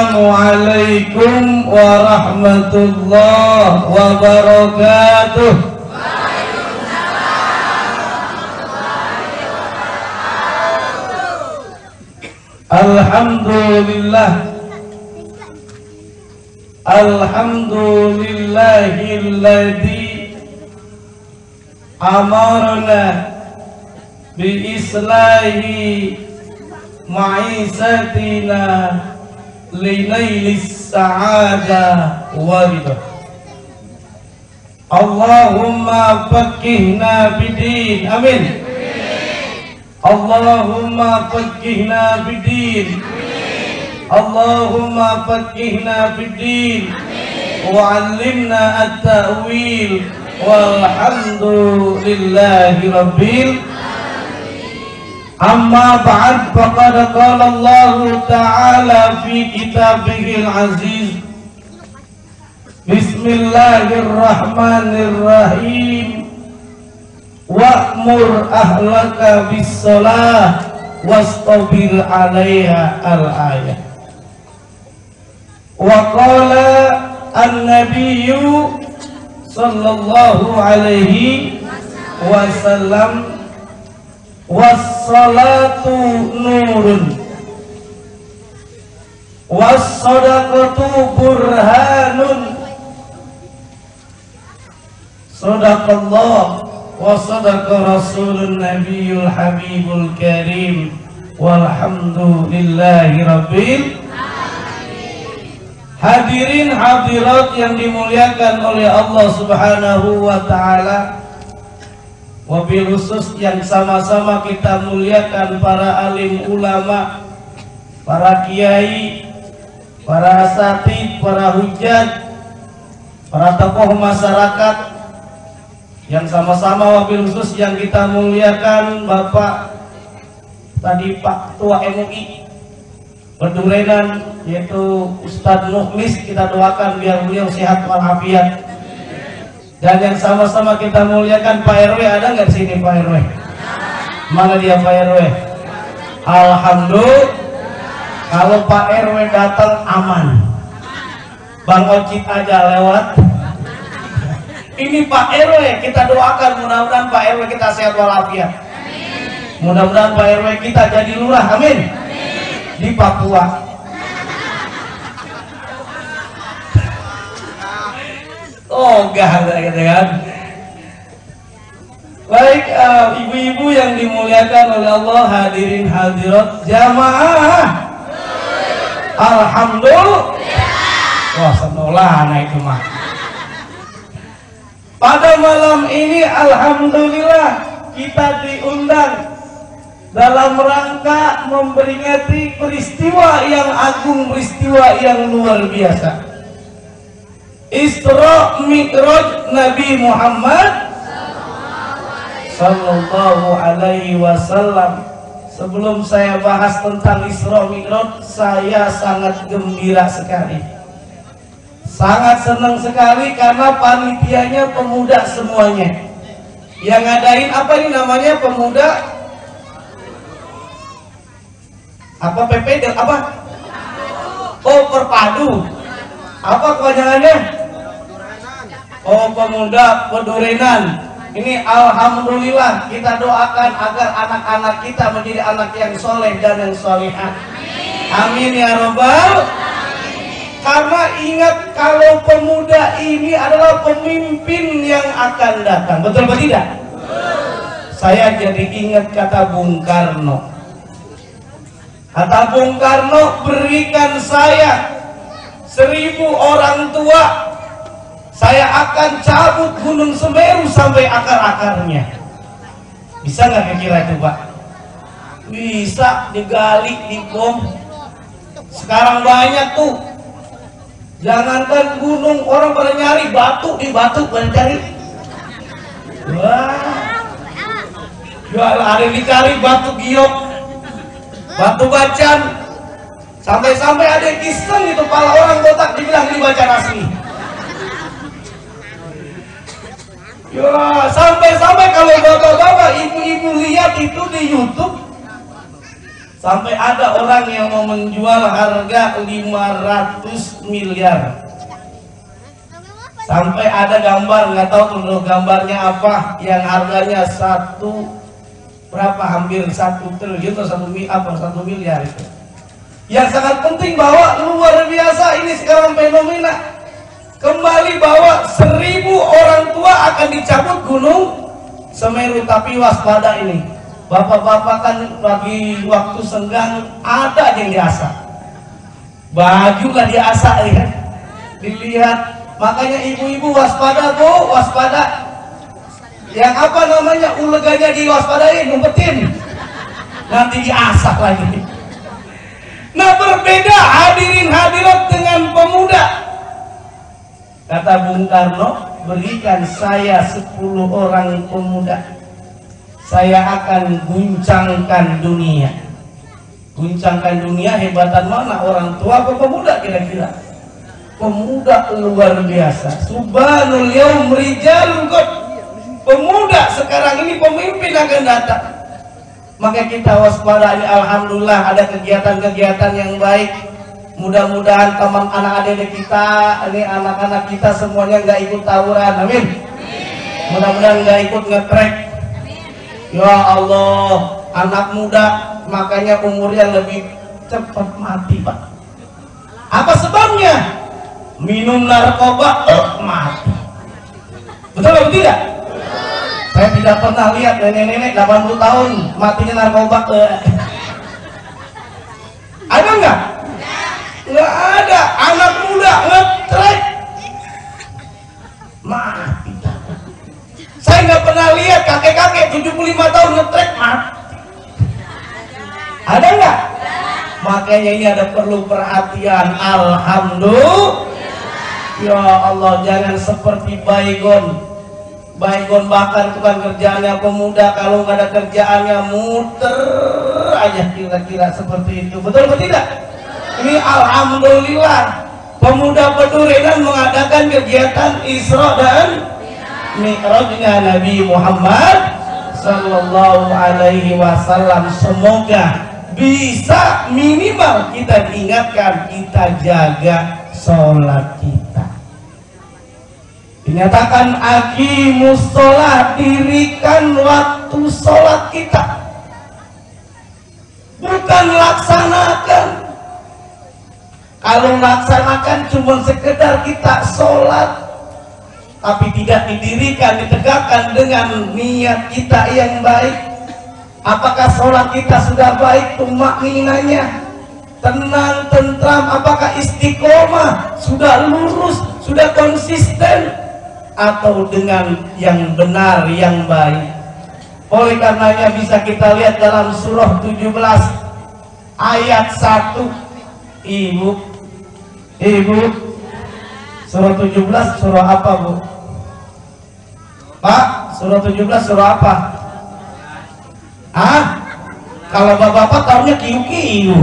Assalamualaikum warahmatullahi wabarakatuh. Alhamdulillah, alhamdulillahilladzi amarna bi islahi ma'isatina linailis sa'ada waridah. Allahumma faqihna bidin, amin. Allahumma faqihna bidin, Allahumma faqihna bidin, wa 'allimna at-ta'wil, walhamdulillahi rabbil. Amma ba'd, faqad qala Allah ta'ala fi kitabihil aziz, bismillahirrahmanirrahim, wa'mur ahlaka bis-shalah wastabir 'alaiha al-ayah. Wa qala an-nabiyyu sallallahu alaihi wasallam, was-salatu nurun was-sadaqatu burhanun. Sadaqallah wa sadaqa rasulun nabiyul habibul karim, walhamdulillahi rabbil. Hadirin hadirat yang dimuliakan oleh Allah Subhanahu wa ta'ala, wabil khusus yang sama-sama kita muliakan para alim ulama, para kiai, para asatid, para hujjat, para tokoh masyarakat, yang sama-sama wabil khusus yang kita muliakan Bapak tadi Pak Tua MUI Pedurenan, yaitu Ustadz Mukhlis, kita doakan biar beliau sehat walafiat. Dan yang sama-sama kita muliakan Pak RW, ada nggak sini Pak RW? Mana dia Pak RW? Alhamdulillah, kalau Pak RW datang aman. Bang Ocit aja lewat. Ini Pak RW, kita doakan mudah-mudahan Pak RW kita sehat walafiat. Mudah-mudahan Pak RW kita jadi lurah, amin. Di Papua. Oh gak ada gitu kan. Baik, ibu-ibu yang dimuliakan oleh Allah, hadirin hadirat jamaah, alhamdulillah. Wah senolana itu mah. Pada malam ini alhamdulillah kita diundang dalam rangka memperingati peristiwa yang agung, peristiwa yang luar biasa, Isra Mi'raj Nabi Muhammad sallallahu alaihi wasallam. Sebelum saya bahas tentang Isra Mi'raj, saya sangat gembira sekali, sangat senang sekali karena panitianya pemuda semuanya. Yang ngadain apa ini namanya, pemuda apa, PPD apa? Oh Perpadu. Apa kepanjangannya? Oh Pemuda Pedurenan. Ini alhamdulillah kita doakan agar anak-anak kita menjadi anak yang soleh dan yang solehah. Amin ya robbal. Karena ingat, kalau pemuda ini adalah pemimpin yang akan datang. Betul atau tidak? Saya jadi ingat kata Bung Karno. Kata Bung Karno, berikan saya 1000 orang tua, saya akan cabut Gunung Semeru sampai akar-akarnya. Bisa nggak kira itu Pak? Bisa, digali, dibom. Sekarang banyak tuh. Jangankan gunung, orang pada nyari batu, di batu pada cari. Wah, ada dicari batu giok, batu bacan, sampai-sampai ada kisah itu pala orang botak dibilang ini bacan asli. Ya, sampai-sampai kalau bapak-bapak, ibu-ibu lihat itu di YouTube, Sampai ada orang yang mau menjual harga 500 miliar. Sampai ada gambar, nggak tahu tuh gambarnya apa, yang harganya berapa, hampir 1 triliun atau 1 miliar itu. Yang sangat penting bahwa luar biasa ini sekarang fenomena kembali bahwa 1000 orang tua akan dicabut Gunung Semeru. Tapi waspada ini, bapak-bapak kan bagi waktu senggang ada yang diasah, baju lah diasah ya, dilihat. Makanya ibu-ibu waspada bu, waspada. Yang apa namanya, uleganya diwaspadai, ngumpetin, nanti diasah lagi. Nah, berbeda hadirin hadirat dengan pemuda. Kata Bung Karno, berikan saya 10 orang pemuda, saya akan guncangkan dunia. Guncangkan dunia, hebatan mana, orang tua apa pemuda kira-kira? Pemuda luar biasa. Subhanul yaum rijalun qad. Pemuda sekarang ini pemimpin akan datang. Maka kita waspada. Alhamdulillah ada kegiatan-kegiatan yang baik. Mudah-mudahan teman anak adik kita, ini anak-anak kita semuanya nggak ikut tawuran. Amin. Mudah-mudahan nggak ikut ngetrek. Ya Allah, anak muda makanya umurnya lebih cepat mati, Pak. Apa sebabnya? Minum narkoba, mati. Betul atau tidak? Saya tidak pernah lihat nenek-nenek 80 tahun matinya narkoba. Ada nggak? Nggak ada. Anak muda ngetrek mati. Saya nggak pernah lihat kakek-kakek 75 tahun ngetrek mati. Ada nggak? Makanya ini ada perlu perhatian. Alhamdulillah. Ya Allah, jangan seperti baygon. Baygon bakar itu kan kerjaannya pemuda, kalau nggak ada kerjaannya muter aja, kira-kira seperti itu. Betul atau tidak? Ini alhamdulillah pemuda Pedurinan mengadakan kegiatan Isra dan Mi'rajnya Nabi Muhammad sallallahu alaihi wasallam. Semoga bisa minimal kita diingatkan, kita jaga sholat kita. Dinyatakan aqimus sholat, dirikan waktu sholat kita, bukan laksanakan. Kalau laksanakan cuma sekedar kita sholat, tapi tidak didirikan, ditegakkan dengan niat kita yang baik. Apakah sholat kita sudah baik, tumakninanya tenang, tentram? Apakah istiqomah, sudah lurus, sudah konsisten, atau dengan yang benar, yang baik? Oleh karenanya bisa kita lihat dalam surah 17 ayat 1. Ibu surah 17 surah apa Bu? Pak, surah 17 surah apa? Kalau bapak-bapak tahunya kiu-kiu.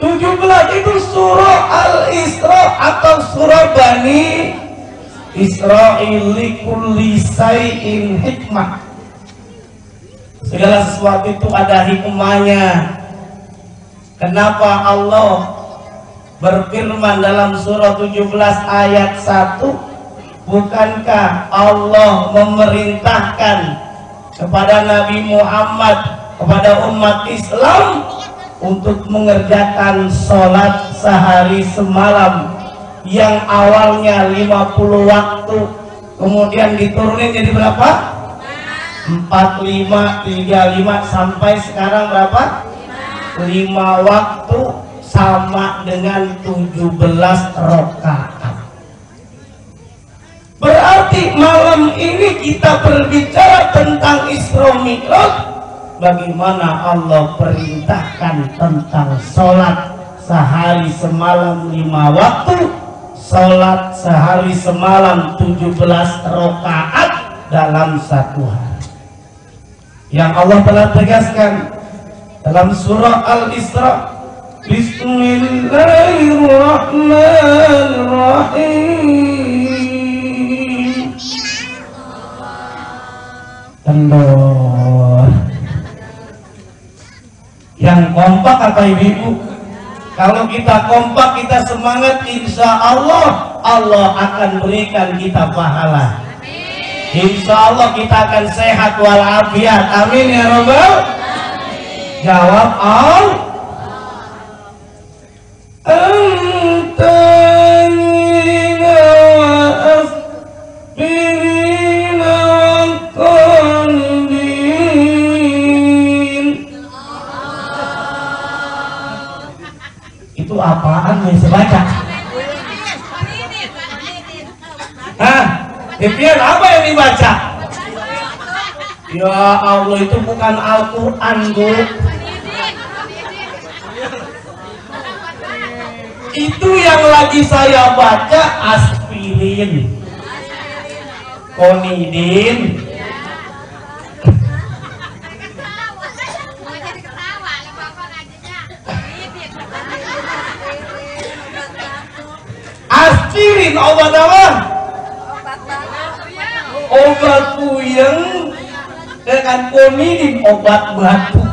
17 itu surah Al-Isra atau surah Bani Israil, likulli syai'in hikmah. Segala sesuatu itu ada hikmahnya. Kenapa Allah berfirman dalam surah 17 ayat 1? Bukankah Allah memerintahkan kepada Nabi Muhammad, kepada umat Islam untuk mengerjakan sholat sehari semalam yang awalnya 50 waktu, kemudian diturunin jadi berapa? 45, 35, sampai sekarang berapa? 5 waktu, sama dengan 17 rakaat. Berarti malam ini kita berbicara tentang Isra Mi'raj. Bagaimana Allah perintahkan tentang sholat sehari semalam 5 waktu, sholat sehari semalam 17 rakaat dalam satu hari. Yang Allah telah tegaskan dalam surah Al-Isra, Bismillahirrahmanirrahim. Kendor. Yang kompak apa ibu-ibu? Kalau kita kompak, kita semangat, insya Allah Allah akan berikan kita pahala. Insya Allah kita akan sehat walafiat. Amin ya Rabbal. Jawab Allah. Itu apaan nih sebaca? Hah? Dipian apa yang dibaca? Ya Allah, itu bukan Al-Quran, Bu. Itu yang lagi saya baca aspirin, konidin. Aspirin obat apa? Obat puyeng. Dengan konidin obat batuk.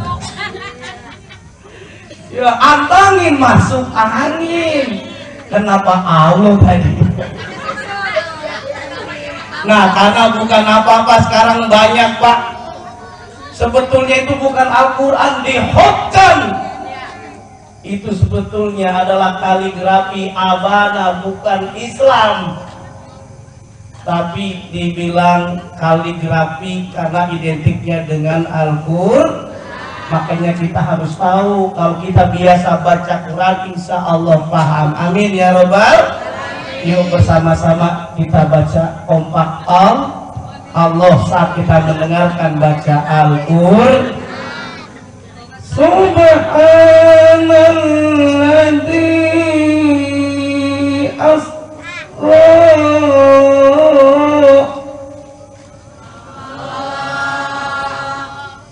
Ya, antangin masuk angin. Kenapa Allah tadi? Nah, karena bukan apa-apa sekarang banyak, Pak. Sebetulnya itu bukan Al-Quran, dihotkan. Itu sebetulnya adalah kaligrafi abana, bukan Islam. Tapi dibilang kaligrafi karena identiknya dengan Al-Quran. Makanya kita harus tahu, kalau kita biasa baca Quran, insya Allah paham. Amin ya Rabbal. Yuk bersama-sama kita baca kompak Allah saat kita mendengarkan baca Al-Quran. Subhanalladzi asra.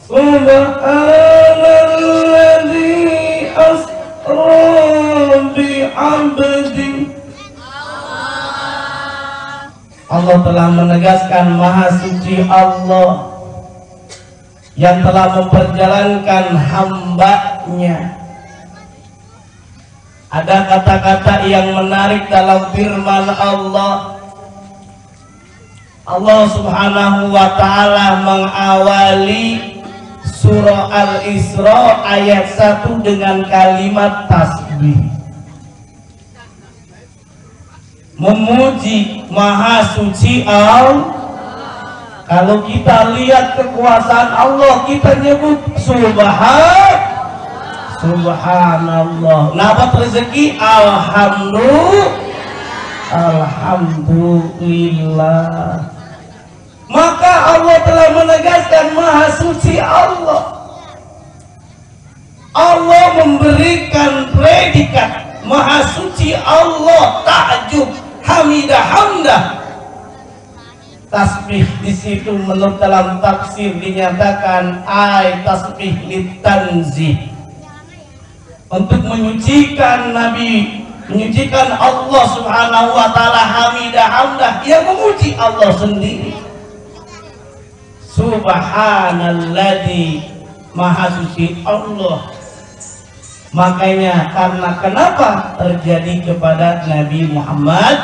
Subhanalladzi asra bi'abdi. Allah telah menegaskan maha suci Allah yang telah memperjalankan hambanya. Ada kata-kata yang menarik dalam firman Allah. Allah Subhanahu wa ta'ala mengawali surah Al-Isra ayat 1 dengan kalimat tasbih, memuji maha suci Allah. Kalau kita lihat kekuasaan Allah, kita nyebut Subhanallah. Dapat rezeki Alhamdulillah. Maka Allah telah menegaskan maha suci Allah. Allah memberikan predikat maha suci Allah, ta'jub, hamidah, hamdah. Tasbih di situ menurut dalam tafsir dinyatakan tasbih litanzih, untuk menyucikan Nabi, menyucikan Allah Subhanahu wa ta'ala, hamidah, hamdah, yang memuji Allah sendiri. Subhanalladzi, maha suci Allah. Makanya karena kenapa terjadi kepada Nabi Muhammad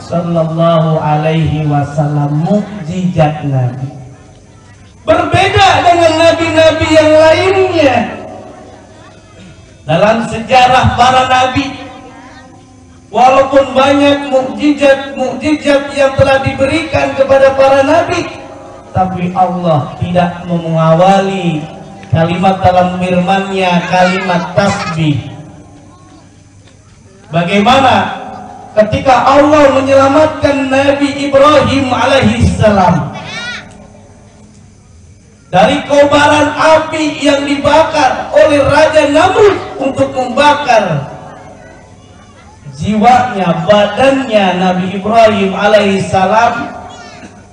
sallallahu alaihi wasallam mukjizat Nabi berbeda dengan nabi-nabi yang lainnya. Dalam sejarah para nabi, walaupun banyak mukjizat yang telah diberikan kepada para nabi, tapi Allah tidak mengawali kalimat dalam firman-Nya kalimat tasbih. Bagaimana ketika Allah menyelamatkan Nabi Ibrahim alaihissalam dari kobaran api yang dibakar oleh Raja Namrud untuk membakar jiwanya, badannya Nabi Ibrahim alaihissalam,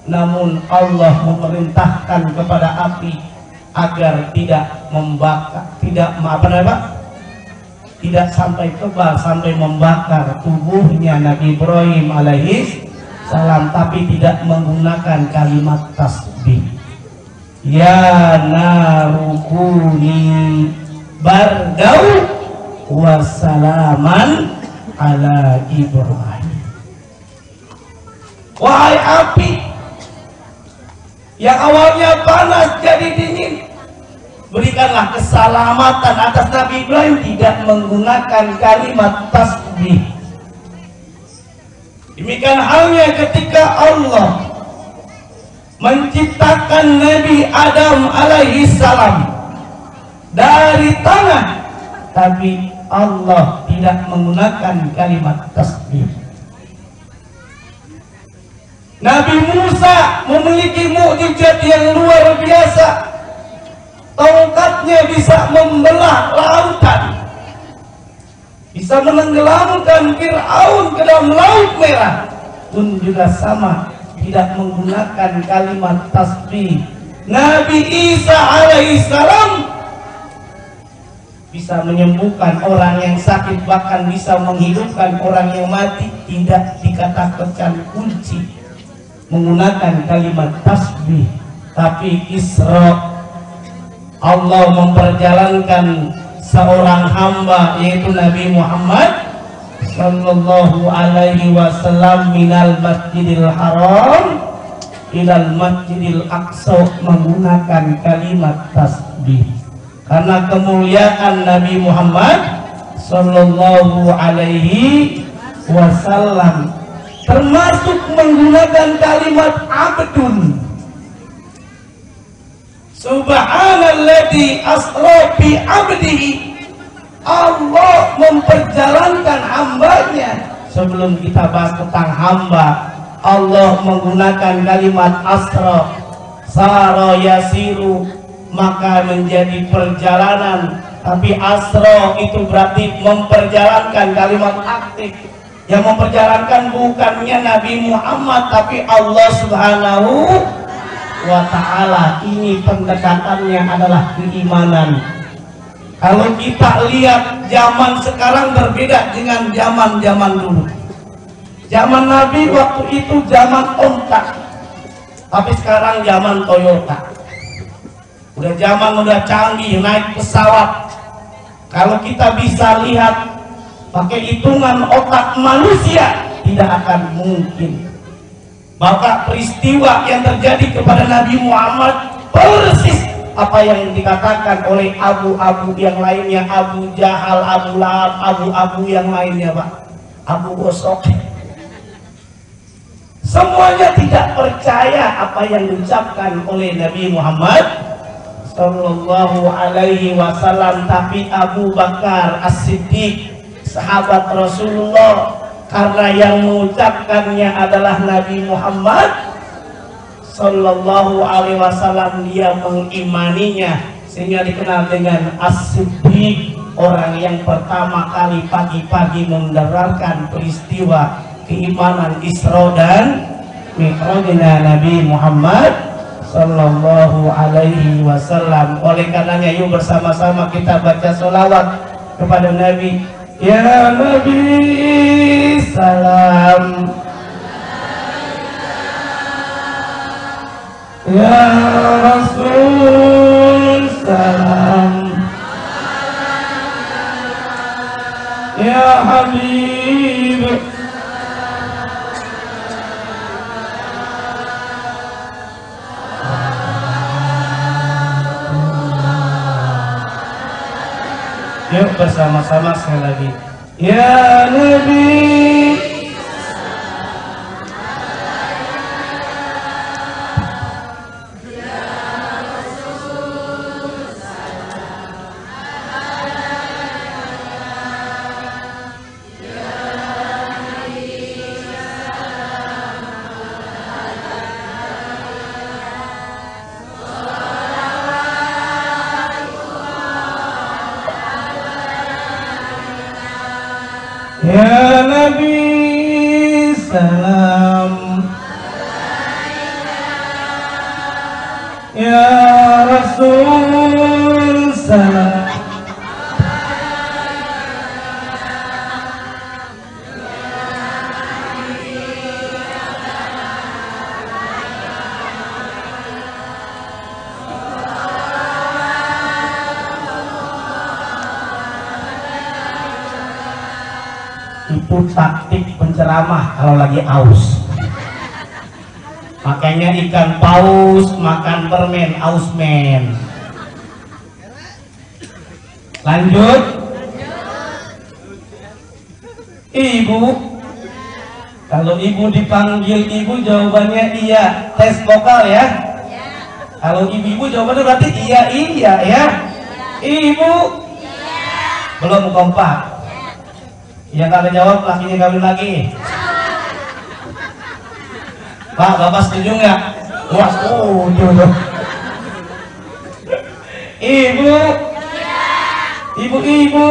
namun Allah memerintahkan kepada api agar tidak membakar, tidak sampai kebal, sampai membakar tubuhnya Nabi Ibrahim alaihissalam, tapi tidak menggunakan kalimat tasbih. Ya narukuni bardau wassalaman ala Ibrahim. Wahai api yang awalnya panas jadi dingin, berikanlah keselamatan atas Nabi Ibrahim, tidak menggunakan kalimat tasbih. Demikian halnya ketika Allah menciptakan Nabi Adam alaihi salam dari tanah, tapi Allah tidak menggunakan kalimat tasbih. Nabi Musa memiliki mukjizat yang luar biasa. Tongkatnya bisa membelah lautan, bisa menenggelamkan Fir'aun ke dalam laut merah, pun juga sama, tidak menggunakan kalimat tasbih. Nabi Isa alaihissalam bisa menyembuhkan orang yang sakit, bahkan bisa menghidupkan orang yang mati, tidak dikatakan kunci menggunakan kalimat tasbih. Tapi Isra, Allah memperjalankan seorang hamba yaitu Nabi Muhammad sallallahu alaihi wasallam minal masjidil haram ilal masjidil aqsa menggunakan kalimat tasbih, karena kemuliaan Nabi Muhammad sallallahu alaihi wasallam, termasuk menggunakan kalimat abdun. Subhanalladzi asra bi abdihi, Allah memperjalankan hambanya. Sebelum kita bahas tentang hamba, Allah menggunakan kalimat asra, sara yasiru, maka menjadi perjalanan. Tapi asra itu berarti memperjalankan, kalimat aktif. Yang memperjalankan bukannya Nabi Muhammad, tapi Allah Subhanahu wa ta'ala. Ini pendekatannya adalah keimanan. Kalau kita lihat zaman sekarang berbeda dengan zaman-zaman dulu. Zaman Nabi waktu itu zaman onta, tapi sekarang zaman Toyota. Udah zaman udah canggih, naik pesawat. Kalau kita bisa lihat pakai hitungan otak manusia, tidak akan mungkin. Maka peristiwa yang terjadi kepada Nabi Muhammad persis apa yang dikatakan oleh abu-abu yang lainnya, Abu Jahal, Abu Lahab, abu-abu yang lainnya, Pak, Abu Gosok. Semuanya tidak percaya apa yang diucapkan oleh Nabi Muhammad sallallahu alaihi wasallam. Tapi Abu Bakar As-Siddiq, sahabat Rasulullah, karena yang mengucapkannya adalah Nabi Muhammad sallallahu alaihi wasallam, dia mengimaninya, sehingga dikenal dengan As-Siddiq, orang yang pertama kali pagi-pagi mendengarkan peristiwa keimanan Isra dan Mi'rajnya Nabi Muhammad sallallahu alaihi wasallam. Oleh karenanya yuk bersama-sama kita baca sholawat kepada Nabi. Ya Nabi salam, ya Rasul salam, ya Habib yuk bersama-sama sekali lagi. Ya Nabi Ya Nabi salam, ya Rasul salam, Itu taktik penceramah kalau lagi aus. Makanya ikan paus makan permen, aus men. Lanjut. Ibu, kalau ibu dipanggil ibu jawabannya iya. Tes vokal ya. Kalau ibu jawabannya berarti iya ya. Ibu belum kompak. Yang kagak jawab lakinya kawin lagi. Pak, bapak setuju nggak? Wah, setuju tuh. Ibu, ibu.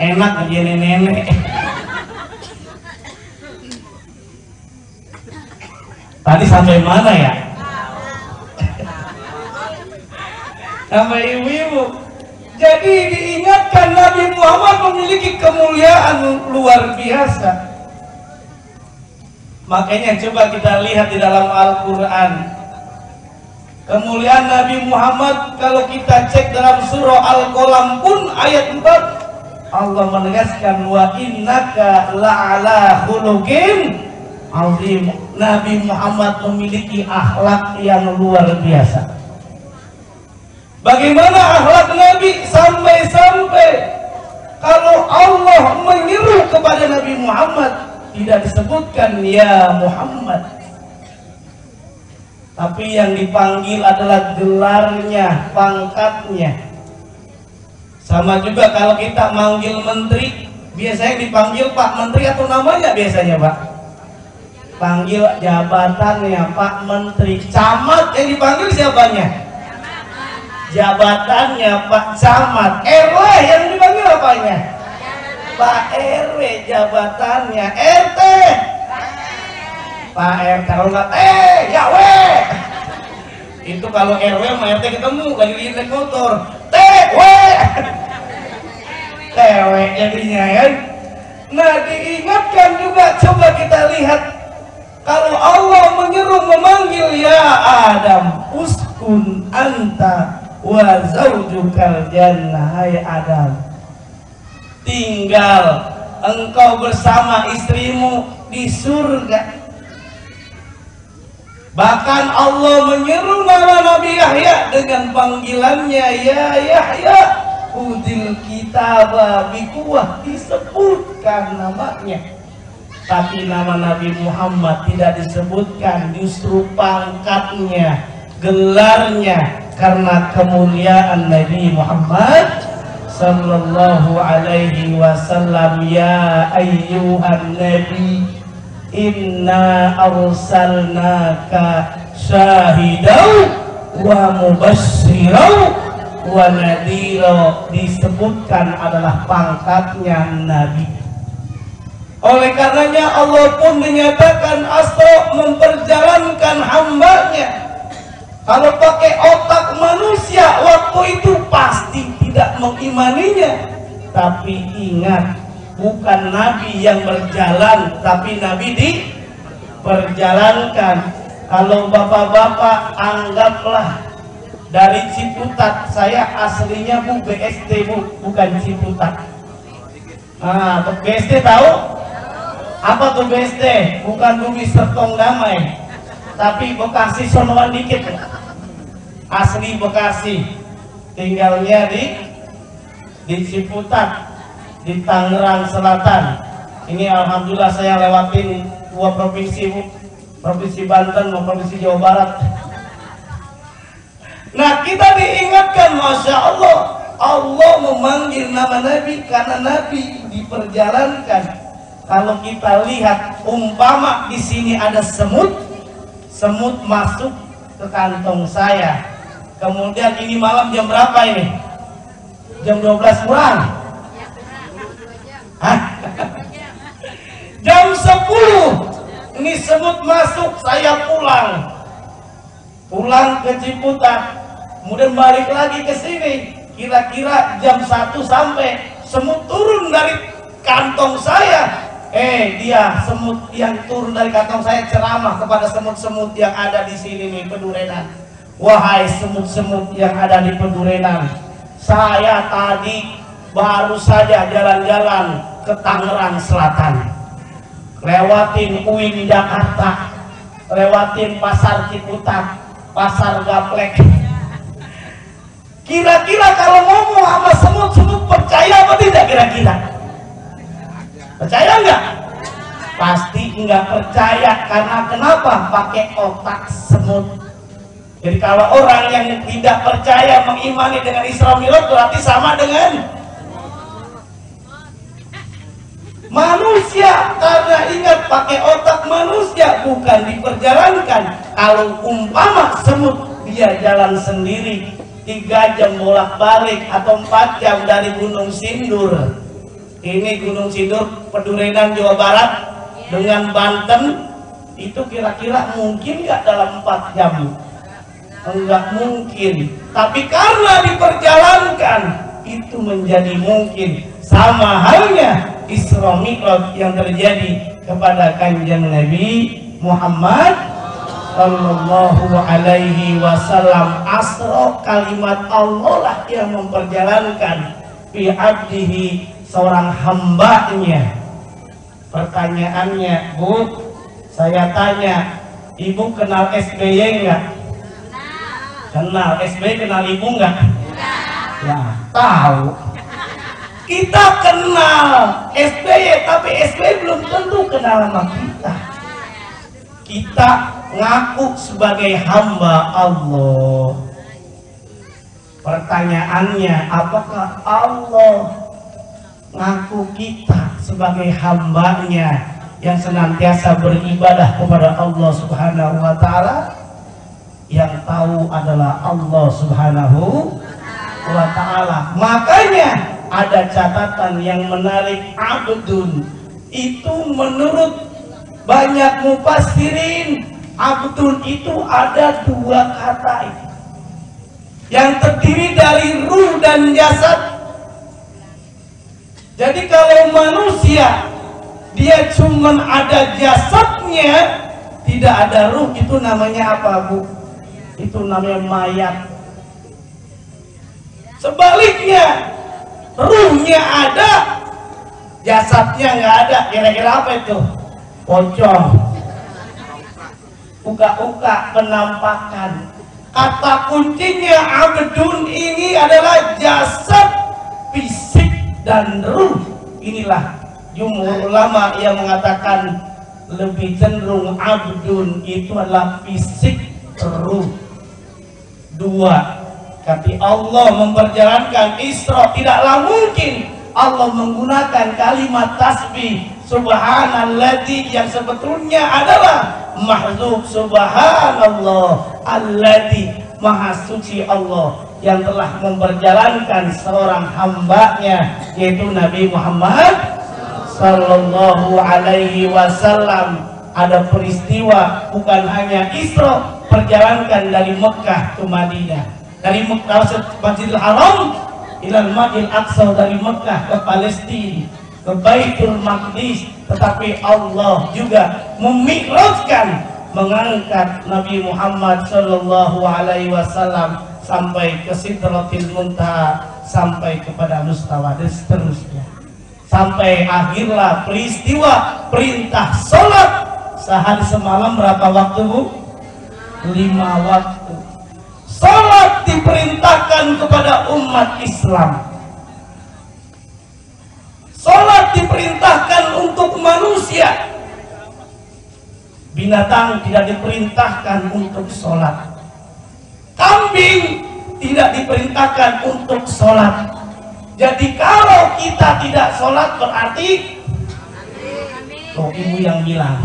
Enak jadi nenek. Tadi sampai mana ya? Sampai ibu-ibu. Jadi diingatkan Nabi Muhammad memiliki kemuliaan luar biasa. Makanya coba kita lihat di dalam Al-Quran. Kemuliaan Nabi Muhammad kalau kita cek dalam surah Al-Qalam pun ayat 4, Allah menegaskan wa innaka la'ala khuluqin azim. Nabi Muhammad memiliki akhlak yang luar biasa. Bagaimana akhlak Nabi sampai-sampai kalau Allah menyeru kepada Nabi Muhammad tidak disebutkan ya Muhammad, tapi yang dipanggil adalah gelarnya, pangkatnya. Sama juga kalau kita manggil menteri, biasanya dipanggil Pak Menteri atau namanya biasanya Pak? Panggil jabatannya Pak Menteri. Camat yang dipanggil siapanya? Jabatannya Pak Camat. RW yang dipanggil apanya? Pak RW jabatannya. RT Pak RT. Kalau nggak ya W. Itu kalau RW sama RT ketemu lagi naik motor. W TW jadinya kan. Nah diingatkan juga, coba kita lihat kalau Allah menyeru memanggil ya Adam uskun anta wa zaujukal jannah, hai Adam, tinggal engkau bersama istrimu di surga. Bahkan Allah menyeru nama Nabi Yahya dengan panggilannya ya Yahya udil kitaba bikuwah, disebutkan namanya. Tapi nama Nabi Muhammad tidak disebutkan, justru pangkatnya, gelarnya, karena kemuliaan Nabi Muhammad sallallahu alaihi wasallam. Ya ayyuhan nabi inna arsalnaka syahidau wa mubasyirau wa nadhira, disebutkan adalah pangkatnya Nabi. Oleh karenanya Allah pun menyatakan Asra memperjalankan hambanya. Kalau pakai otak manusia waktu itu pasti tidak mengimaninya. Tapi ingat, bukan Nabi yang berjalan, tapi Nabi diperjalankan. Kalau bapak-bapak anggaplah dari Ciputat, saya aslinya Bu BSD Bu, bukan Ciputat. Nah, BSD tahu? Apa tuh BSD? Bukan Bumi Sertong Damai, tapi Bekasi sonoan dikit. Asli Bekasi, tinggalnya di Ciputat, di Tangerang Selatan. Ini alhamdulillah saya lewatin 2 provinsi Bu, provinsi Banten dan provinsi Jawa Barat. Nah kita diingatkan, Masya Allah, Allah memanggil nama Nabi karena Nabi diperjalankan. Kalau kita lihat umpama di sini ada semut masuk ke kantong saya. Kemudian ini malam jam berapa ini? Jam 12 kurang? Hah? Jam 10 ini semut masuk, saya pulang ke Ciputat, kemudian balik lagi ke sini. Kira-kira jam 1 sampai semut turun dari kantong saya. Dia semut yang turun dari kantong saya ceramah kepada semut-semut yang ada di sini nih, Pedurenan. Wahai semut-semut yang ada di Pedurenan, Saya tadi baru saja jalan-jalan ke Tangerang Selatan, lewatin UIN Jakarta, lewatin Pasar Ciputat, Pasar Gaplek. Kira-kira kalau ngomong sama semut-semut percaya apa tidak kira-kira? Percaya enggak? Pasti enggak percaya. Karena kenapa? Pakai otak semut. Jadi kalau orang yang tidak percaya mengimani dengan Isra Mi'raj berarti sama dengan manusia. Karena ingat, pakai otak manusia, bukan diperjalankan. Kalau umpama semut dia jalan sendiri 3 jam bolak-balik atau 4 jam dari Gunung Sindur. Ini Gunung Sindur Pedurenan Jawa Barat dengan Banten, itu kira-kira mungkin nggak dalam 4 jam? Enggak mungkin. Tapi karena diperjalankan itu menjadi mungkin. Sama halnya Isra Mi'raj yang terjadi kepada Kanjeng Nabi Muhammad sallallahu alaihi wasallam. Asra, kalimat Allah lah yang memperjalankan fi abdihi, seorang hambanya. Pertanyaannya, Bu, saya tanya, Ibu kenal SBY enggak? Kenal. SBY kenal Ibu enggak? Ya, tahu. Kita kenal SBY, tapi SBY belum tentu kenal sama kita. Kita ngaku sebagai hamba Allah. Pertanyaannya, apakah Allah ngaku kita sebagai hambanya yang senantiasa beribadah kepada Allah Subhanahu wa ta'ala? Yang tahu adalah Allah Subhanahu wa ta'ala. Makanya ada catatan yang menarik, abdun itu menurut banyak mufassirin, abdun itu ada 2 kata yang terdiri dari ruh dan jasad. Jadi kalau manusia dia cuma ada jasadnya, tidak ada ruh, itu namanya apa, Bu? Itu namanya mayat. Sebaliknya, ruhnya ada, jasadnya nggak ada. Kira-kira apa itu? Pocong, uka-uka, penampakan. Kata kuncinya abdun ini adalah jasad, fisik, dan ruh. Inilah jumhur ulama yang mengatakan lebih cenderung abdun itu adalah fisik, ruh. 2. Tapi Allah memperjalankan Isra, tidaklah mungkin Allah menggunakan kalimat tasbih subhanalladzi yang sebetulnya adalah mahdzuf. Subhanallah alladzi, maha suci Allah yang telah memperjalankan seorang hambanya, yaitu Nabi Muhammad sallallahu alaihi wasallam. Ada peristiwa bukan hanya Isra, perjalankan dari Mekah ke Madinah, dari Mekah Masjidil Haram ilal Masjidil Aqsa, dari Mekah ke Palestina, ke Baitul Maqdis. Tetapi Allah juga memi'rajkan, mengangkat Nabi Muhammad sallallahu alaihi wasallam sampai ke Sidratil Muntaha, sampai kepada Mustawa, dan seterusnya. Sampai akhirlah peristiwa perintah sholat sehari semalam. Berapa waktu, Bu? 5 waktu. Sholat diperintahkan kepada umat Islam. Sholat diperintahkan untuk manusia. Binatang tidak diperintahkan untuk sholat. Kambing tidak diperintahkan untuk sholat. Jadi kalau kita tidak sholat berarti tuh Ibu yang bilang.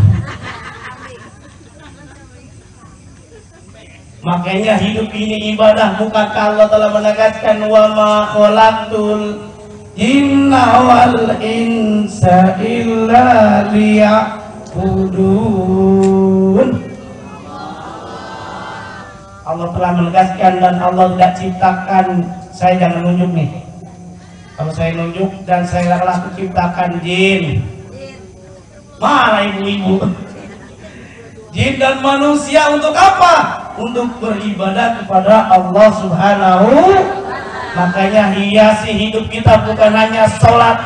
Makanya hidup ini ibadah. Bukankah Allah telah menegaskan wa ma khalaqtul jinna wal insa illa liya'budun. Allah telah menegaskan, dan Allah tidak ciptakan. Saya jangan nunjuk nih. Kalau saya nunjuk, dan saya telah menciptakan jin. Mana ibu-ibu? Jin dan manusia untuk apa? Untuk beribadah kepada Allah Subhanahu Makanya hiasi hidup kita bukan hanya sholat,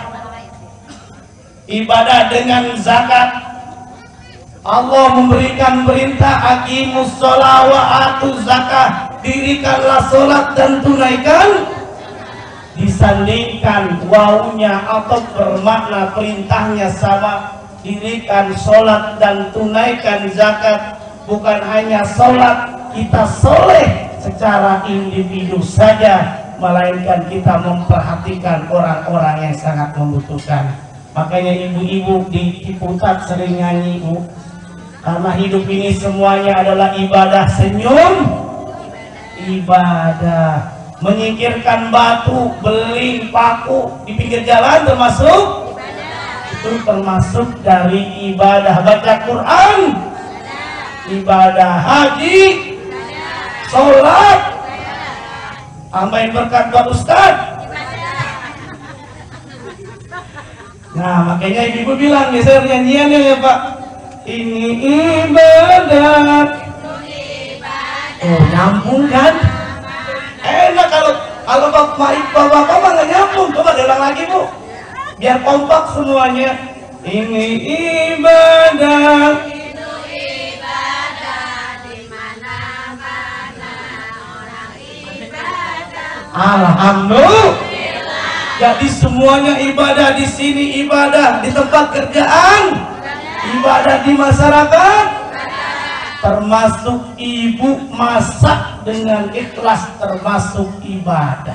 ibadah dengan zakat. Allah memberikan perintah aqimus sholat wa atuz zakah, dirikanlah sholat dan tunaikan. Disandingkan wawunya atau bermakna perintahnya sama, dirikan sholat dan tunaikan zakat. Bukan hanya sholat kita soleh secara individu saja, melainkan kita memperhatikan orang-orang yang sangat membutuhkan. Makanya ibu-ibu di Ciputat sering nyanyi, Bu, karena hidup ini semuanya adalah ibadah. Senyum ibadah. Menyingkirkan batu, beling, paku di pinggir jalan termasuk ibadah. Itu termasuk dari ibadah. Baca Quran ibadah, haji ibadah, sholat tambahin berkat buat Ustaz. Nah, makanya ibu bilang geser nyanyiannya ya Pak, ini ibadah. Oh, nyambung kan? Enak kalau bapak mah nggak nyambung. Coba diulang lagi Bu, biar kompak semuanya. Ini ibadah. Itu ibadah di mana-mana orang ibadah. Alhamdulillah. Jadi semuanya ibadah di sini, ibadah di tempat kerjaan, ibadah di masyarakat. Termasuk ibu masak dengan ikhlas termasuk ibadah.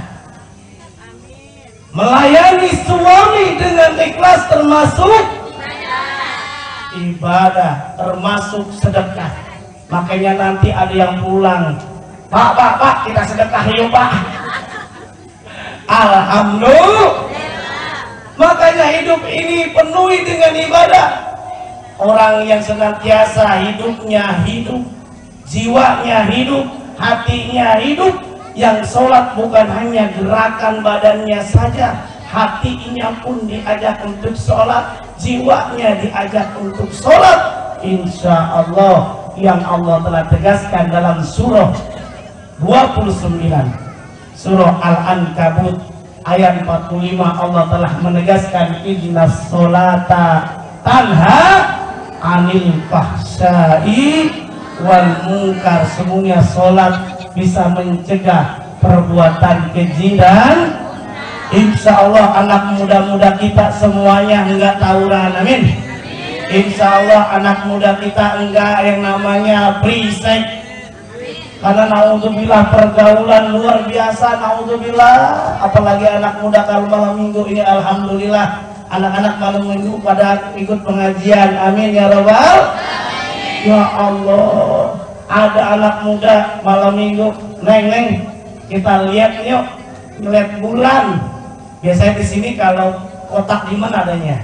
Melayani suami dengan ikhlas termasuk ibadah, termasuk sedekah. Makanya nanti ada yang pulang, Pak, kita sedekah yuk Pak. Alhamdulillah. Makanya hidup ini penuhi dengan ibadah. Orang yang senantiasa hidupnya hidup, jiwanya hidup, hatinya hidup, yang sholat bukan hanya gerakan badannya saja, hatinya pun diajak untuk sholat, jiwanya diajak untuk sholat. Insya Allah yang Allah telah tegaskan dalam surah 29, surah Al-Ankabut ayat 45, Allah telah menegaskan innas sholata tanha anil fahsai wal munkar. Semuanya sholat bisa mencegah perbuatan keji dan insya Allah anak muda-muda kita semuanya enggak tawuran. Amin. Insya Allah anak muda kita enggak yang namanya berisik. Karena naudzubillah pergaulan luar biasa, naudzubillah. Apalagi anak muda kalau malam minggu ini, alhamdulillah anak-anak malam minggu pada ikut pengajian. Amin ya Rabbal. Ya Allah, ada anak muda malam minggu, neng kita lihat yuk, ngeliat bulan. Biasanya di sini kalau kotak di mana adanya?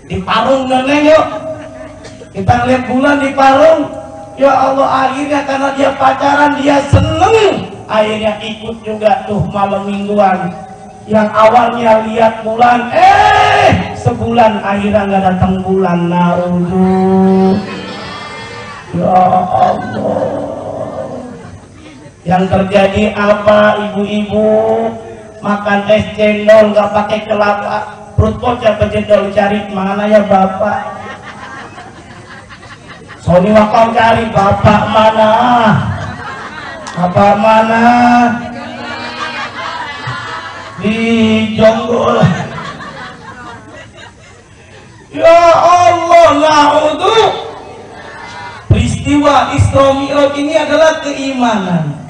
Di Parung, neng yuk kita ngeliat bulan di Parung. Ya Allah, akhirnya karena dia pacaran dia seneng, akhirnya ikut juga tuh malam mingguan. Yang awalnya lihat bulan, sebulan akhirnya nggak datang bulan. Naudzubillah. Ya Allah, yang terjadi apa ibu-ibu? Makan es cendol nggak pakai kelapa, perut bocah cendol, cari mana ya bapak? Sony wakau cari bapak mana? Bapak mana? Di Jonggol. Ya Allah, naudzubillah. Peristiwa Isra Mi'raj ini adalah keimanan.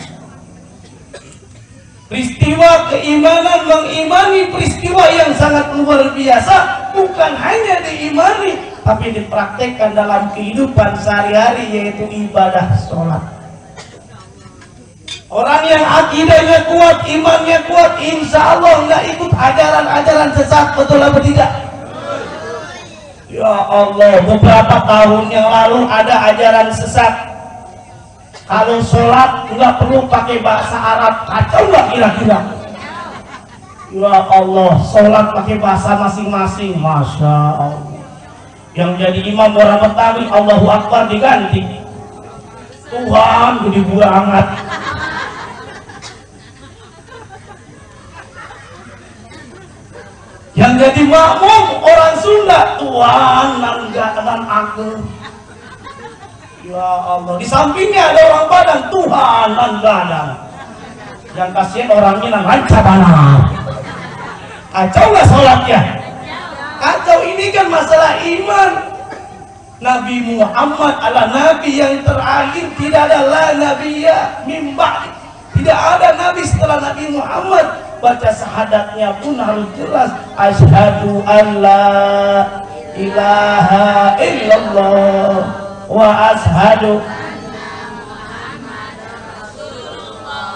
Peristiwa keimanan, mengimani peristiwa yang sangat luar biasa, bukan hanya diimani tapi dipraktekkan dalam kehidupan sehari-hari, yaitu ibadah sholat. Orang yang akidahnya kuat, imannya kuat, insya Allah nggak ikut ajaran-ajaran sesat. Betul apa tidak? Ya Allah, beberapa tahun yang lalu ada ajaran sesat. Kalau sholat nggak perlu pakai bahasa Arab, kacau nggak kira-kira? Ya Allah, sholat pakai bahasa masing-masing, masya Allah. Yang jadi imam orang Betawi, Allahu Akbar diganti. Tuhan, gede banget. Yang jadi makmum orang Sunda, tuanan dan agung. Ya Allah, di sampingnya ada orang Padang, tuanan gadang. Yang kasihan orangnya nang rancabana. Kacau nggak sholatnya? Kacau. Ini kan masalah iman. Nabi Muhammad adalah nabi yang terakhir, tidak ada la nabiyya min ba'di. Tidak ada nabi setelah Nabi Muhammad. Baca syahadatnya pun harus jelas, asyhadu an la ilaha illallah wa asyhadu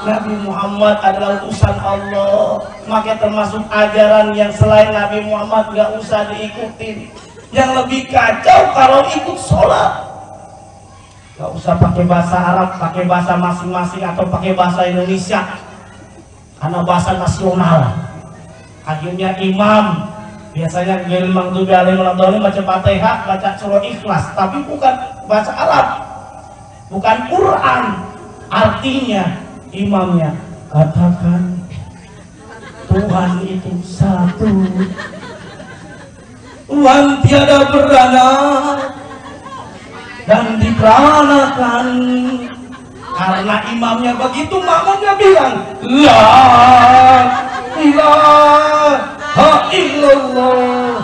Nabi Muhammad adalah utusan Allah. Maka termasuk ajaran yang selain Nabi Muhammad gak usah diikutin. Yang lebih kacau kalau ikut sholat, gak usah pakai bahasa Arab, pakai bahasa masing-masing atau pakai bahasa Indonesia, karena bahasa nasional. Akhirnya imam biasanya gelmang tuh baca Fatihah, baca surah Ikhlas, tapi bukan bahasa Arab, bukan Quran. Artinya imamnya katakan Tuhan itu satu, Tuhan tiada beranak dan dikeranakan. Karena imamnya begitu, makmumnya bilang la ilaha illallah.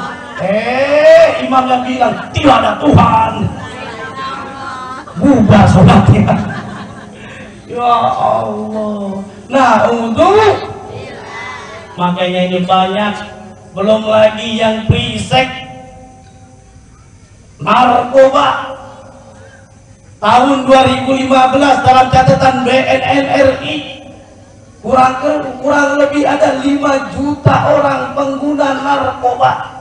Imamnya bilang tidak ada Tuhan, bubar sholatnya. Ya Allah. Nah, untuk makanya ini banyak. Belum lagi yang prisek, narkoba. Tahun 2015 dalam catatan BNN-RI kurang lebih ada 5 juta orang pengguna narkoba,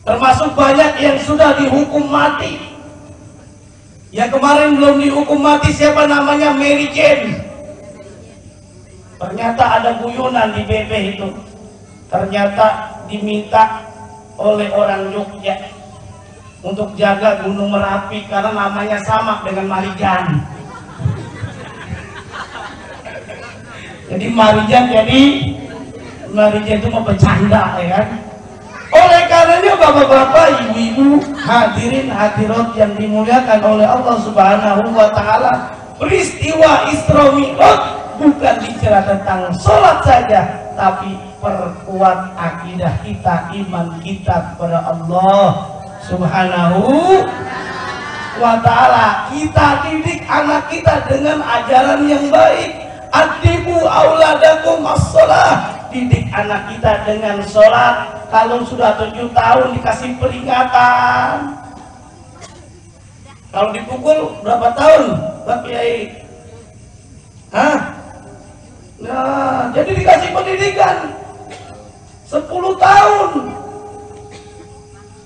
termasuk banyak yang sudah dihukum mati. Yang kemarin belum dihukum mati siapa namanya? Mary Jane. Ternyata ada guyonan di BB itu, ternyata diminta oleh orang Jogja untuk jaga Gunung Merapi karena namanya sama dengan Marijan. Jadi Marijan itu mau bercanda, ya kan? Oleh karenanya bapak-bapak, ibu-ibu, hadirin hadirat yang dimuliakan oleh Allah Subhanahu wa taala, peristiwa Isra Mi'raj bukan bicara tentang sholat saja, tapi perkuat akidah kita, iman kita kepada Allah Subhanahu wa ta'ala. Kita didik anak kita dengan ajaran yang baik. Adibu auladakum as-shalah. Didik anak kita dengan sholat. Kalau sudah 7 tahun dikasih peringatan. Kalau dipukul berapa tahun, Pak Kiai? Hah? Nah, jadi dikasih pendidikan 10 tahun.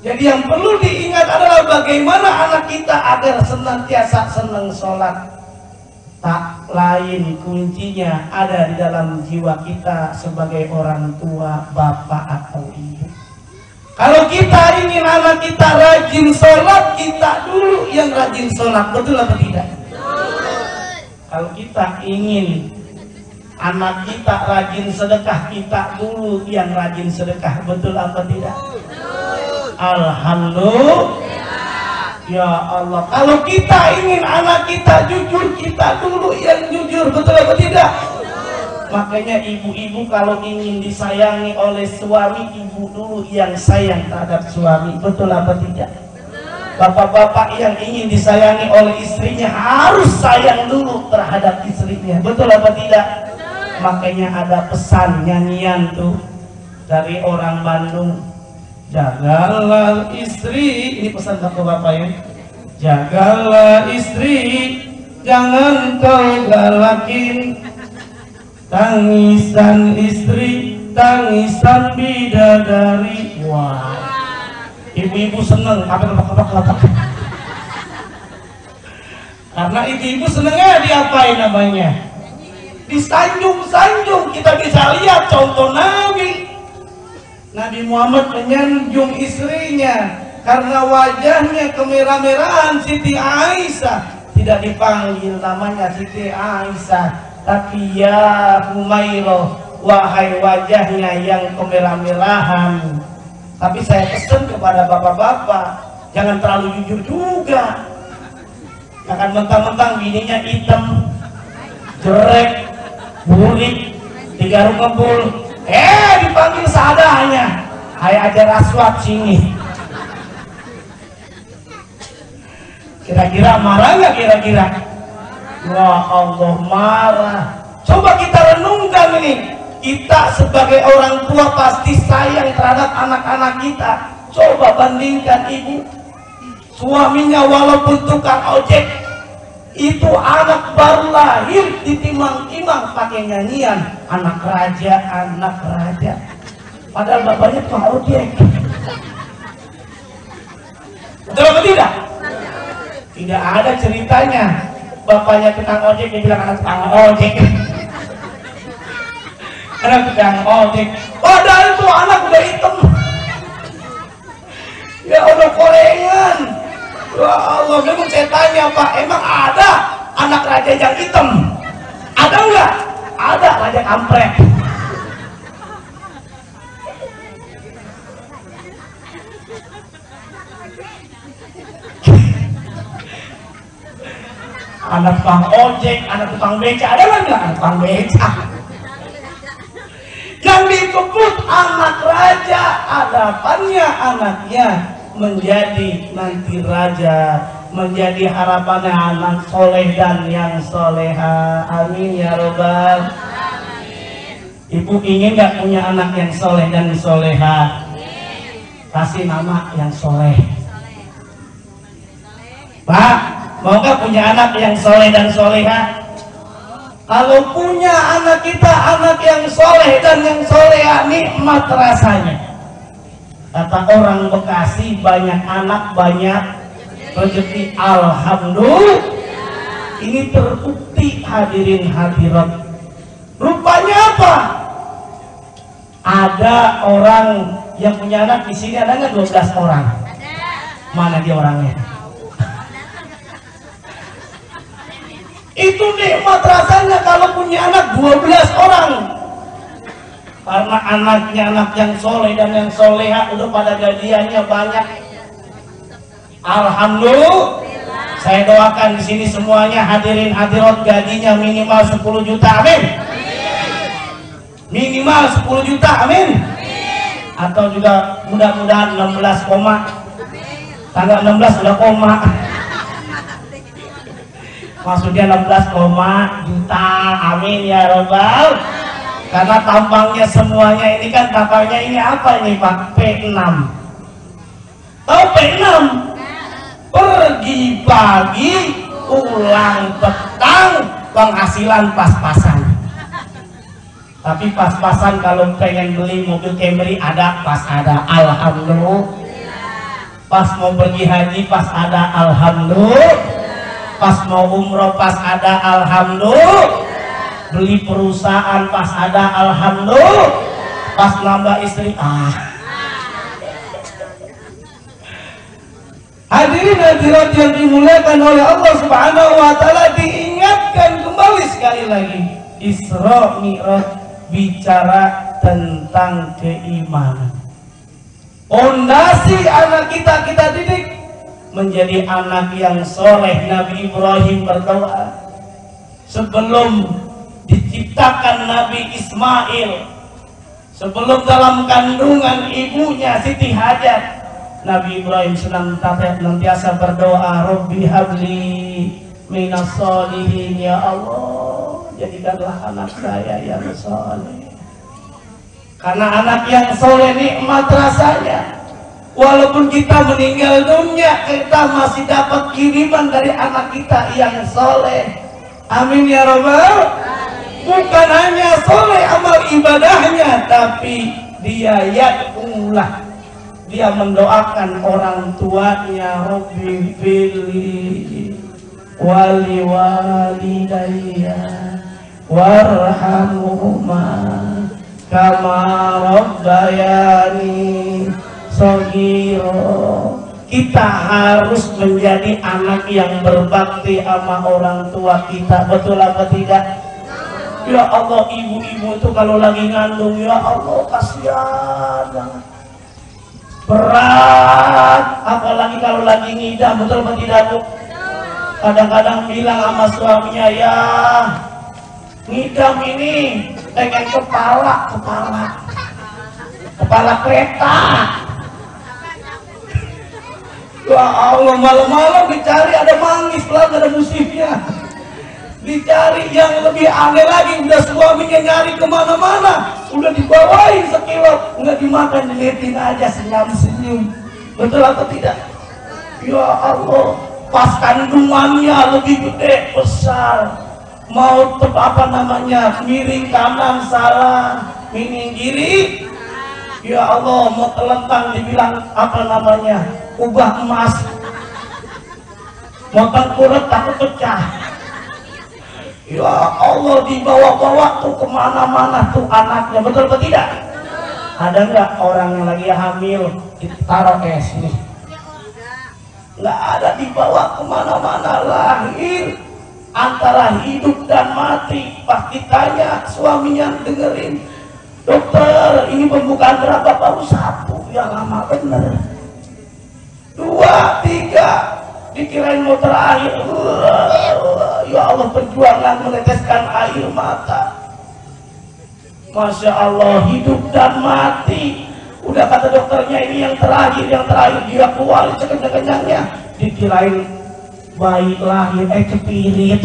Jadi yang perlu diingat adalah bagaimana anak kita agar senantiasa senang sholat. Tak lain kuncinya ada di dalam jiwa kita sebagai orang tua, bapak atau ibu. Kalau kita ingin anak kita rajin sholat, kita dulu yang rajin sholat, betul atau tidak? Kalau kita ingin anak kita rajin sedekah, kita dulu yang rajin sedekah, betul apa tidak? Alhamdulillah. Ya Allah, kalau kita ingin anak kita jujur, kita dulu yang jujur, betul apa tidak? Makanya ibu-ibu kalau ingin disayangi oleh suami, ibu dulu yang sayang terhadap suami, betul apa tidak? Bapak-bapak yang ingin disayangi oleh istrinya harus sayang dulu terhadap istrinya, betul apa tidak? Makanya ada pesan nyanyian tuh dari orang Bandung, jagalah istri, ini pesan bapak-bapak ya, jagalah istri, jangan kau galakin, tangisan istri, tangisan bidadari. Wah, ibu-ibu seneng, apa karena ibu-ibu senengnya diapain namanya? Disanjung-sanjung. Kita bisa lihat contoh Nabi Muhammad menyanjung istrinya karena wajahnya kemerah-merahan. Siti Aisyah tidak dipanggil namanya Siti Aisyah, tapi ya Humairah, wahai wajahnya yang kemerah-merahan. Tapi saya pesan kepada bapak-bapak, jangan terlalu jujur juga. Jangan mentang-mentang bininya hitam, jelek, burik, digaruk ngebul, dipanggil seadanya. Hai aja raswat sini. Kira-kira marah nggak kira-kira? Wah Allah marah. Coba kita renungkan ini. Kita sebagai orang tua pasti sayang terhadap anak-anak kita. Coba bandingkan ibu, suaminya walaupun tukang ojek, itu anak baru lahir ditimang-timang pakai nyanyian anak raja, anak raja. Padahal bapaknya tukang ojek. Betul atau tidak? Tidak ada ceritanya bapaknya tukang ojek dibilang anak tukang ojek. Anak tukang ojek. Padahal itu anak udah hitam. Ya udah korengan. Ya Allah, memang saya tanya Pak, emang ada anak raja yang hitam? Ada enggak? Ada, raja kampret. Anak tukang ojek, anak tukang beca, ada enggak? Anak tukang beca. Yang dikebut anak raja, harapannya anaknya menjadi nanti raja, menjadi harapannya anak soleh dan yang soleha. Amin ya robbal. Ibu ingin gak punya anak yang soleh dan soleha? Kasih nama yang soleh. Pak, mau gak punya anak yang soleh dan soleha? Kalau punya anak kita anak yang soleh dan yang soleha, nikmat rasanya. Kata orang Bekasi, banyak anak banyak rezeki. Alhamdulillah. Ini terbukti hadirin hadirat. Rupanya apa? Ada orang yang punya anak di sini, ada nggak 12 orang? Mana dia orangnya? Itu nikmat rasanya kalau punya anak 12 orang. Karena anaknya anak yang soleh dan yang soleha udah pada gajiannya banyak. Alhamdulillah. Saya doakan di sini semuanya hadirin hadirat gajinya minimal 10 juta. Amin. Minimal 10 juta. Amin. Atau juga mudah-mudahan 16 koma. Tanggal 16 udah koma. Maksudnya 16 juta. Amin ya robbal. Karena tampangnya semuanya ini kan tampangnya ini apa ini Pak? P6. Tahu P6? Pergi pagi, pulang petang, penghasilan pas-pasan. Tapi pas-pasan kalau pengen beli mobil Camry ada, pas ada. Alhamdulillah. Pas mau pergi haji pas ada. Alhamdulillah. Pas mau umroh pas ada. Alhamdulillah. Beli perusahaan pas ada. Alhamdulillah. Pas nambah istri Hadirin hadirat yang dimuliakan oleh Allah Subhanahu wa taala, diingatkan kembali sekali lagi Isra Mi'raj bicara tentang keimanan. Pondasi anak kita didik menjadi anak yang soleh. Nabi Ibrahim berdoa sebelum diciptakan Nabi Ismail, sebelum dalam kandungan ibunya Siti Hajar, Nabi Ibrahim senantiasa berdoa, Rabbi habli minas sholihin, ya Allah jadikanlah anak saya yang soleh. Karena anak yang soleh nikmat rasanya. Walaupun kita meninggal dunia, kita masih dapat kiriman dari anak kita yang soleh. Amin ya robbal. Bukan hanya soleh amal ibadahnya, tapi dia yad'ullah, dia mendoakan orang tuanya, Rabbi fili wali walidayya warhamhuma kama rabbayani shagiro. Kita harus menjadi anak yang berbakti sama orang tua kita, betul apa tidak? Ya Allah, ibu-ibu itu kalau lagi ngandung, ya Allah kasihan banget, berat, apalagi kalau lagi ngidam. Betul apa tidak Bu? Kadang-kadang bilang sama suaminya, ya ngidam ini pengen kepala kereta. Ya Allah, malam-malam dicari ada manggis, pelan ada musimnya. Dicari yang lebih aneh lagi, udah suaminya nyari kemana-mana, udah dibawain sekilo, nggak dimakan, dilihatin aja senyum-senyum. Betul atau tidak? Ya Allah, pas kandungannya lebih gede besar, mau miring kanan salah, miring kiri. Ya Allah, mau telentang dibilang ubah emas, mau tengkurap takut pecah. Ya Allah, dibawa-bawa tuh kemana-mana tuh anaknya. Betul atau tidak? Ada nggak orang yang lagi hamil ditaruh sini? Nggak ada, dibawa kemana-mana, lahir antara hidup dan mati. Pas ditanya suaminya dengerin, dokter ini pembukaan berapa? Baru 1. Ya lama bener. 2, 3 dikirain mau terakhir. Ya Allah, perjuangan meneteskan air mata. Masya Allah, hidup dan mati. Udah kata dokternya ini yang terakhir, dia keluar sekencang-kencangnya, dikirain bayi lahir cepirit.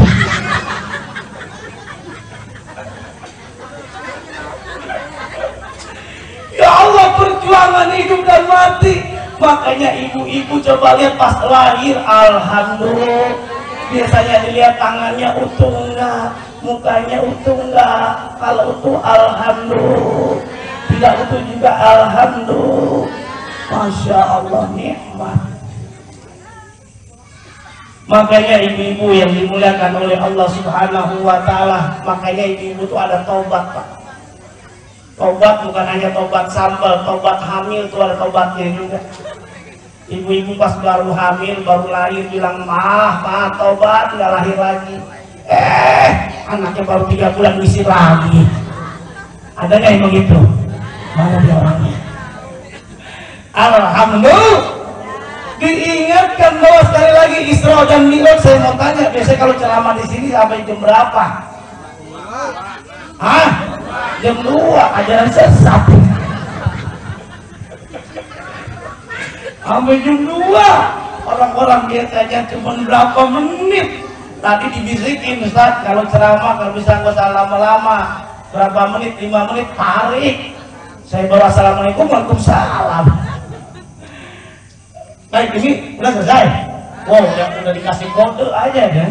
Ya Allah, perjuangan hidup dan mati. Makanya ibu-ibu coba lihat pas lahir, alhamdulillah. Biasanya dilihat tangannya utuh enggak, mukanya utuh enggak. Kalau utuh alhamdulillah, tidak utuh juga alhamdulillah. Masya Allah, nikmat. Makanya ibu-ibu yang dimuliakan oleh Allah Subhanahu wa Ta'ala, makanya ibu-ibu itu ada taubat, Pak. Taubat bukan hanya taubat sambal, taubat hamil itu ada taubatnya juga. Ibu-ibu pas baru hamil, baru lahir bilang, mah taubat, nggak lahir lagi. Anaknya baru 3 bulan ngisi lagi. Ada nggak yang begitu? Mana dia orangnya? Alhamdulillah. Diingatkan bahwa sekali lagi Isra dan Mi'raj. Saya mau tanya, biasanya kalau ceramah di sini sampai jam berapa? Jam 2, ajaran sesat. Sampai jam 2. Orang-orang biasanya cuma berapa menit. Tadi dibisikin, Ustaz, kalau ceramah kalau bisa nggak usah lama-lama. Berapa menit? 5 menit, tarik. Saya bawa assalamualaikum, waalaikumsalam. Baik, ini udah selesai. Wow, udah dikasih kode aja kan.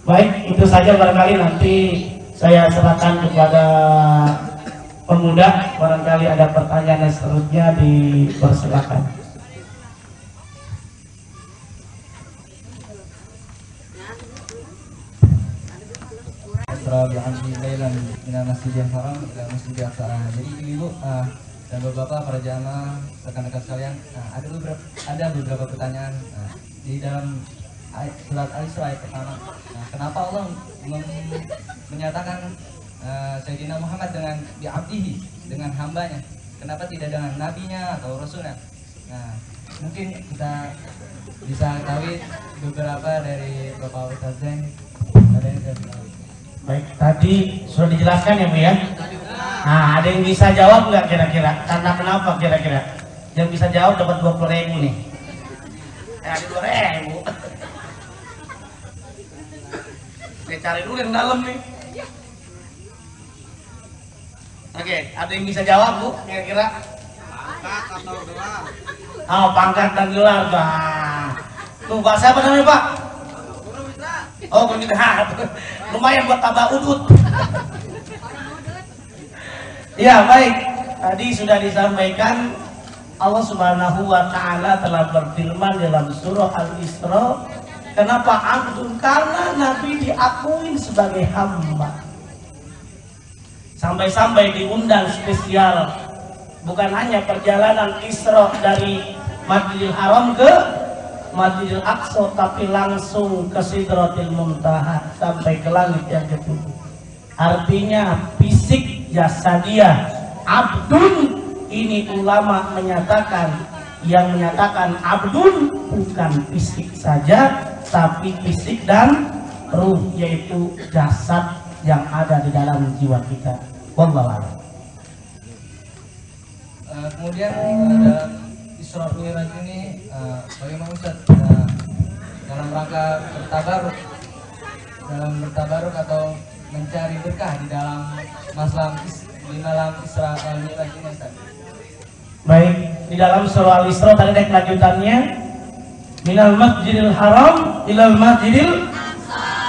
Baik, itu saja barangkali nanti saya serahkan kepada pemuda. Barangkali ada pertanyaan seterusnya, dipersilakan. Jadi ibu dan bapak para jamaah, rekan-rekan sekalian, ada beberapa pertanyaan di dalam surat Al-Isra ayat pertama. Kenapa Allah menyatakan Sayyidina Muhammad dengan bi'abdihi, dengan hambanya? Kenapa tidak dengan nabinya atau rasulnya? Mungkin kita bisa tahu beberapa dari Bapak Ustaz Zain. Ada yang saya bilang. Baik, tadi sudah dijelaskan ya Bu ya. Nah, ada yang bisa jawab nggak kira-kira? Karena kenapa kira-kira? Yang bisa jawab dapat 20.000 nih. Ada 2.000. Saya cari dulu yang dalam nih. Oke, ada yang bisa jawab Bu kira-kira? Pangkat atau gelar? Oh, pangkat dan gelar, Pak. Tuh, Pak siapa namanya, Pak? Oh, penyihat. Lumayan buat tambah udut. Ya, baik. Tadi sudah disampaikan Allah Subhanahu wa Ta'ala telah berfirman dalam surah Al-Isra. Kenapa abdun? Karena Nabi diakuin sebagai hamba. Sampai-sampai diundang spesial. Bukan hanya perjalanan Isra dari Masjidil Haram ke Masjidil Aqsa, tapi langsung ke Sidratil Muntaha sampai ke langit yang ketujuh. artinya fisik jasadiah. Abdun, ini ulama menyatakan, yang menyatakan abdun bukan fisik saja, tapi fisik dan ruh, yaitu jasad yang ada di dalam jiwa kita. Wallahu a'lam. Kemudian dalam Isra Mi'raj ini bagaimana Ustaz dalam rangka bertabaruk atau mencari berkah di dalam malam Isra Mi'raj ini Ustaz? Baik, di dalam surah Al-Isra tadi ada kelanjutannya, minal masjidil haram ilal masjidil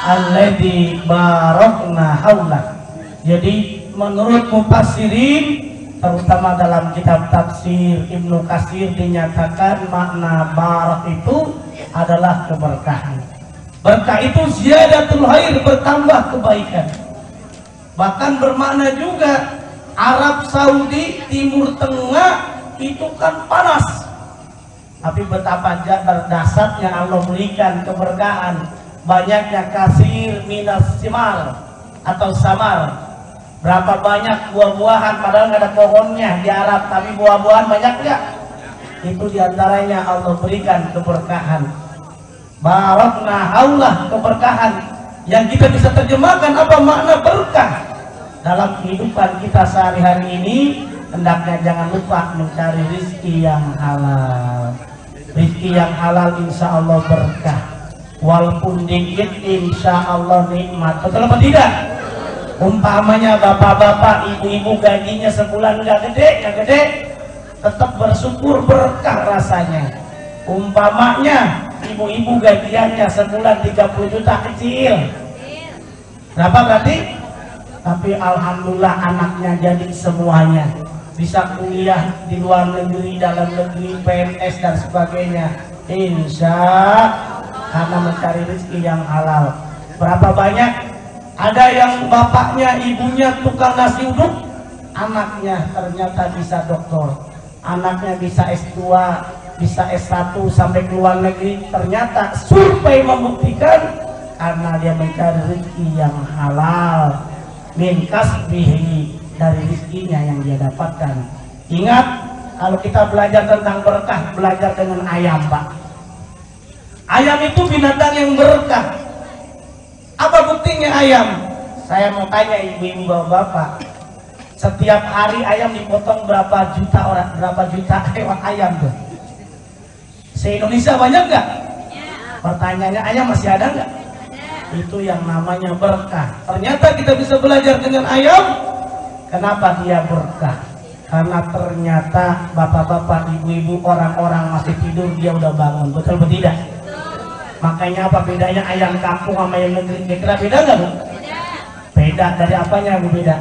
alladzi barakna haulah. Jadi menurut mufassirin, terutama dalam kitab tafsir Ibnu Katsir, dinyatakan makna barak itu adalah keberkahan. Berkah itu ziyadatul khair, bertambah kebaikan. Bahkan bermakna juga Arab Saudi, Timur Tengah itu kan panas, tapi betapa berdasarnya Allah berikan keberkahan. Banyaknya kasir minas simar atau samar, berapa banyak buah-buahan, padahal nggak ada pohonnya di Arab, tapi buah-buahan banyak nggak? Itu diantaranya Allah berikan keberkahan. Barakna haulah, keberkahan yang kita bisa terjemahkan apa makna berkah dalam kehidupan kita sehari-hari ini. Hendaknya jangan lupa mencari rizki yang halal. Rizki yang halal insya Allah berkah, walaupun dikit insya Allah nikmat. Betul apa tidak? Umpamanya bapak-bapak, ibu-ibu gajinya sebulan nggak gede, tetap bersyukur, berkah rasanya. Umpamanya ibu-ibu gajiannya sebulan 30 juta, kecil. Berapa berarti? Tapi alhamdulillah anaknya jadi semuanya, bisa kuliah di luar negeri, dalam negeri, PNS dan sebagainya. Insya karena mencari rezeki yang halal. Berapa banyak ada yang bapaknya ibunya tukang nasi uduk, anaknya ternyata bisa doktor, anaknya bisa S2, bisa S1 sampai ke luar negeri. Ternyata survei membuktikan karena dia mencari rezeki yang halal, min kasbihi, dari rezekinya yang dia dapatkan. Ingat, kalau kita belajar tentang berkah, belajar dengan ayam, Pak. Ayam itu binatang yang berkah. Apa buktinya ayam? Saya mau tanya ibu-ibu bapak-bapak, setiap hari ayam dipotong berapa juta orang, berapa juta hewan ayam tuh? Se-Indonesia banyak nggak? Pertanyaannya, ayam masih ada nggak? Itu yang namanya berkah. Ternyata kita bisa belajar dengan ayam. Kenapa dia berkah? Karena ternyata bapak-bapak, ibu-ibu, orang-orang masih tidur, dia udah bangun. Betul atau tidak? Makanya apa bedanya ayam kampung sama ayam negeri? Kira-kira beda nggak, Bu? Beda. Dari apanya, Bu, beda?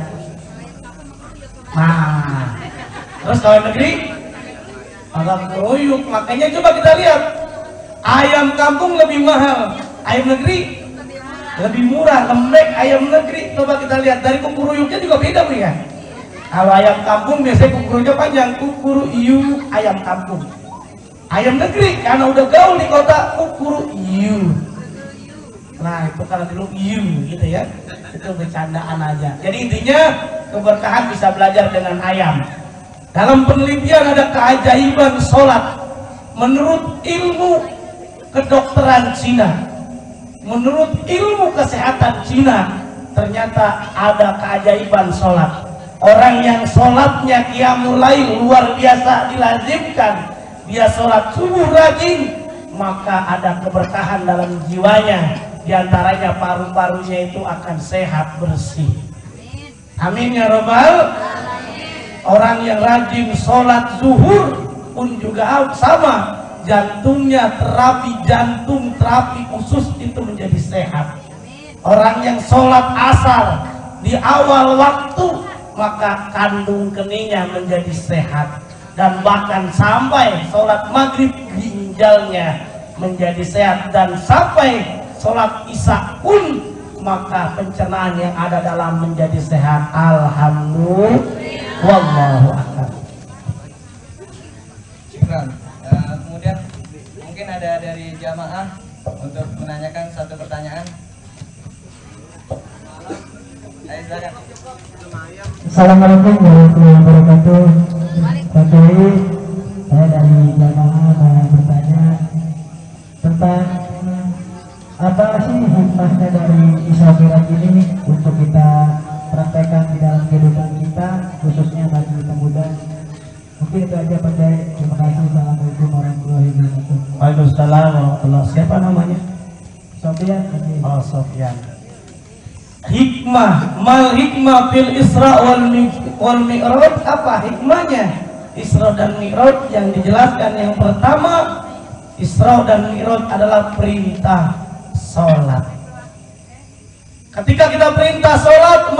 Nah, terus kalau negeri agak keruyuk. Makanya coba kita lihat, ayam kampung lebih mahal, ayam negeri lebih murah, lembek. Ayam negeri coba kita lihat dari kukuruyuknya juga beda, Bu, ya. Kalau ayam kampung biasanya kukuruyuknya panjang, kukuruyuk ayam kampung. Ayam negeri karena udah gaul di kota, kukuruyuk. Nah, itu karena dulu gitu ya, itu bercandaan aja. Jadi intinya keberkahan bisa belajar dengan ayam. Dalam penelitian ada keajaiban sholat. Menurut ilmu kedokteran Cina, menurut ilmu kesehatan Cina, ternyata ada keajaiban sholat. Orang yang sholatnya qiyamul lail luar biasa dilazimkan, dia sholat subuh rajin, maka ada keberkahan dalam jiwanya. Di antaranya paru-parunya itu akan sehat, bersih. Amin ya robbal. Orang yang rajin sholat zuhur pun juga sama, jantungnya terapi jantung, terapi khusus itu menjadi sehat. Orang yang sholat asar di awal waktu, maka kandung keningnya menjadi sehat. Dan bahkan sampai sholat maghrib ginjalnya menjadi sehat. Dan sampai sholat isya pun, maka pencernaan yang ada dalam menjadi sehat. Alhamdulillah. Wallahu a'lam. Kemudian mungkin ada dari jamaah untuk menanyakan satu pertanyaan. silakan. Assalamualaikum warahmatullahi wabarakatuh. Pak Kiai, saya dari jamaah mau bertanya tentang apa sih hikmahnya dari Isra Mi'raj ini untuk kita praktekkan di dalam kehidupan kita, khususnya bagi pemuda. Mungkin itu aja Pak Kiai. Terima kasih. Assalamualaikum warahmatullahi wabarakatuh. Waalaikumsalam warahmatullahi. Siapa namanya? Sofian. Oh, Sofyan. Hikmah, mal hikmah fil Isra wal Mi'raj, apa hikmahnya Isra dan Mi'raj? Yang dijelaskan yang pertama, Isra dan Mi'raj adalah perintah sholat. Ketika kita perintah sholat,